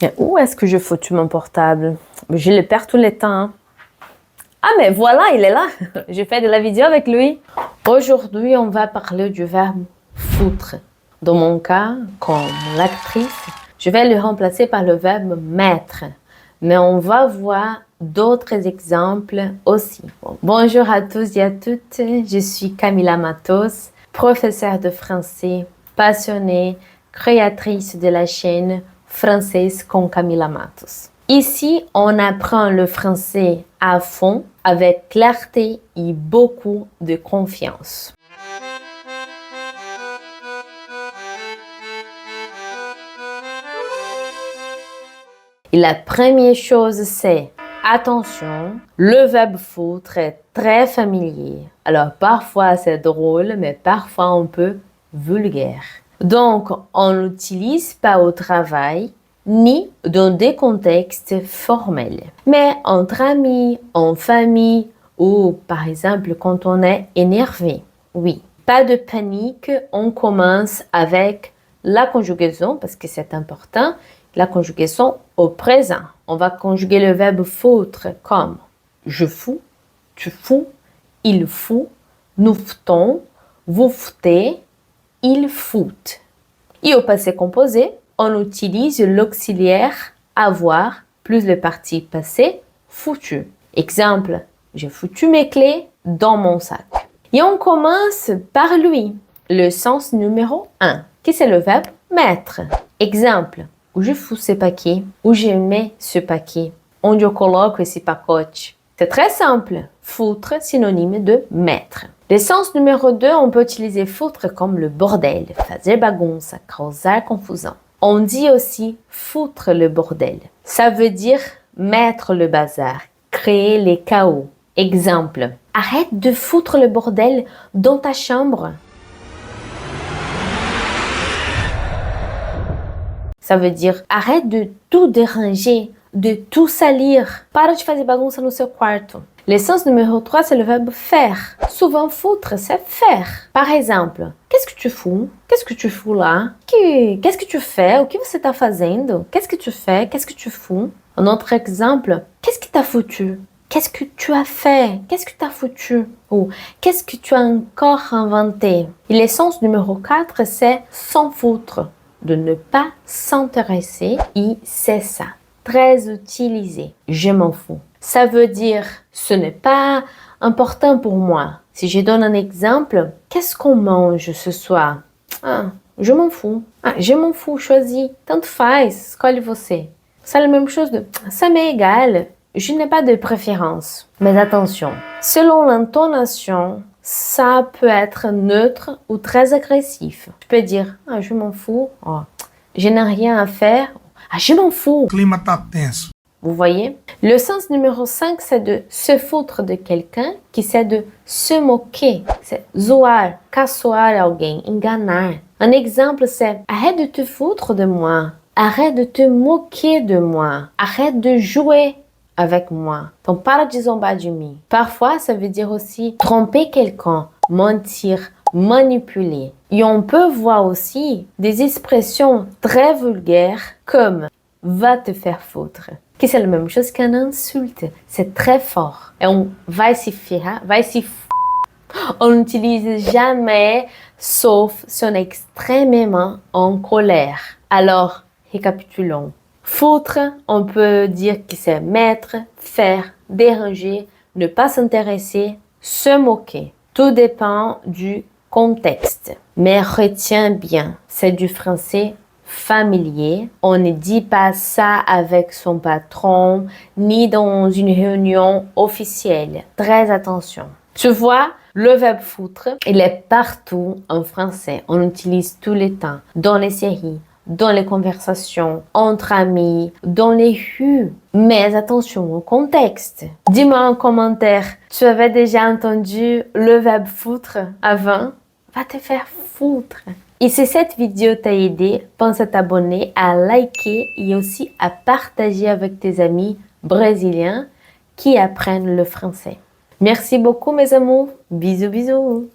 Et où est-ce que je foutu mon portable? Je le perds tout le temps. Hein. Ah, mais voilà, il est là. Je fais de la vidéo avec lui. Aujourd'hui, on va parler du verbe foutre. Dans mon cas, comme l'actrice, je vais le remplacer par le verbe mettre. Mais on va voir d'autres exemples aussi. Bonjour à tous et à toutes. Je suis Camila Matos, professeure de français, passionnée, créatrice de la chaîne Française con Camila Matos. Ici, on apprend le français à fond, avec clarté et beaucoup de confiance. Et la première chose, c'est attention, le verbe foutre est très familier. Alors parfois c'est drôle, mais parfois un peu vulgaire. Donc, on l'utilise pas au travail, ni dans des contextes formels. Mais entre amis, en famille, ou par exemple quand on est énervé. Oui, pas de panique, on commence avec la conjugaison, parce que c'est important, la conjugaison au présent. On va conjuguer le verbe foutre comme je fous, tu fous, il fout, nous foutons, vous foutez, ils foutent. Et au passé composé, on utilise l'auxiliaire avoir plus le parti passé foutu. Exemple, j'ai foutu mes clés dans mon sac. Et on commence par lui, le sens numéro 1, qui c'est le verbe mettre. Exemple, où je fous ce paquet, où je mets ce paquet, onde eu coloco esse pacote. C'est très simple. Foutre, synonyme de mettre. Le sens numéro 2, on peut utiliser foutre comme le bordel, fazer bagunça, causar confusão. On dit aussi foutre le bordel. Ça veut dire mettre le bazar, créer les chaos. Exemple, arrête de foutre le bordel dans ta chambre. Ça veut dire arrête de tout déranger, de tout salir. Para de fazer bagunça no seu quarto. Le sens numéro 3, c'est le verbe faire. Souvent, foutre, c'est faire. Par exemple, qu'est-ce que tu fous? Qu'est-ce que tu fous là? Qu'est-ce que tu fais? O que você está fazendo? Qu'est-ce que tu fais? Qu'est-ce que tu fous? Un autre exemple, qu'est-ce qui t'a foutu? Qu'est-ce que tu as fait? Qu'est-ce que t'as foutu? Ou qu'est-ce que tu as encore inventé? Et le sens numéro 4, c'est s'en foutre. De ne pas s'intéresser et c'est ça. Très utilisé. Je m'en fous. Ça veut dire ce n'est pas important pour moi. Si je donne un exemple, qu'est-ce qu'on mange ce soir? Ah, je m'en fous. Ah, je m'en fous, choisis. Tanto faz, escolhe você. C'est la même chose de ça m'est égal. Je n'ai pas de préférence. Mais attention, selon l'intonation, ça peut être neutre ou très agressif. Je peux dire, ah, je m'en fous. Oh, je n'ai rien à faire. Ah, je m'en fous. O clima tá tenso. Vous voyez? Le sens numéro 5, c'est de se foutre de quelqu'un, qui c'est de se moquer. C'est zoar, caçoar alguém, enganar. Un exemple, c'est arrête de te foutre de moi. Arrête de te moquer de moi. Arrête de jouer avec moi. Donc, para de zombar de mim. Parfois, ça veut dire aussi tromper quelqu'un, mentir, manipuler. Et on peut voir aussi des expressions très vulgaires comme va te faire foutre. Que c'est la même chose qu'une insulte. C'est très fort. Et on vai se ferrar, vai se on n'utilise jamais sauf si on est extrêmement en colère. Alors, récapitulons. Foutre, on peut dire que c'est mettre, faire, déranger, ne pas s'intéresser, se moquer. Tout dépend du contexte. Mais retiens bien, c'est du français familier. On ne dit pas ça avec son patron, ni dans une réunion officielle. Très attention. Tu vois, le verbe foutre, il est partout en français. On l'utilise tout le temps, dans les séries, dans les conversations, entre amis, dans les rues. Mais attention au contexte. Dis-moi en commentaire, tu avais déjà entendu le verbe foutre avant? Va te faire foutre. Et si cette vidéo t'a aidé, pense à t'abonner, à liker et aussi à partager avec tes amis brésiliens qui apprennent le français. Merci beaucoup mes amours. Bisous bisous.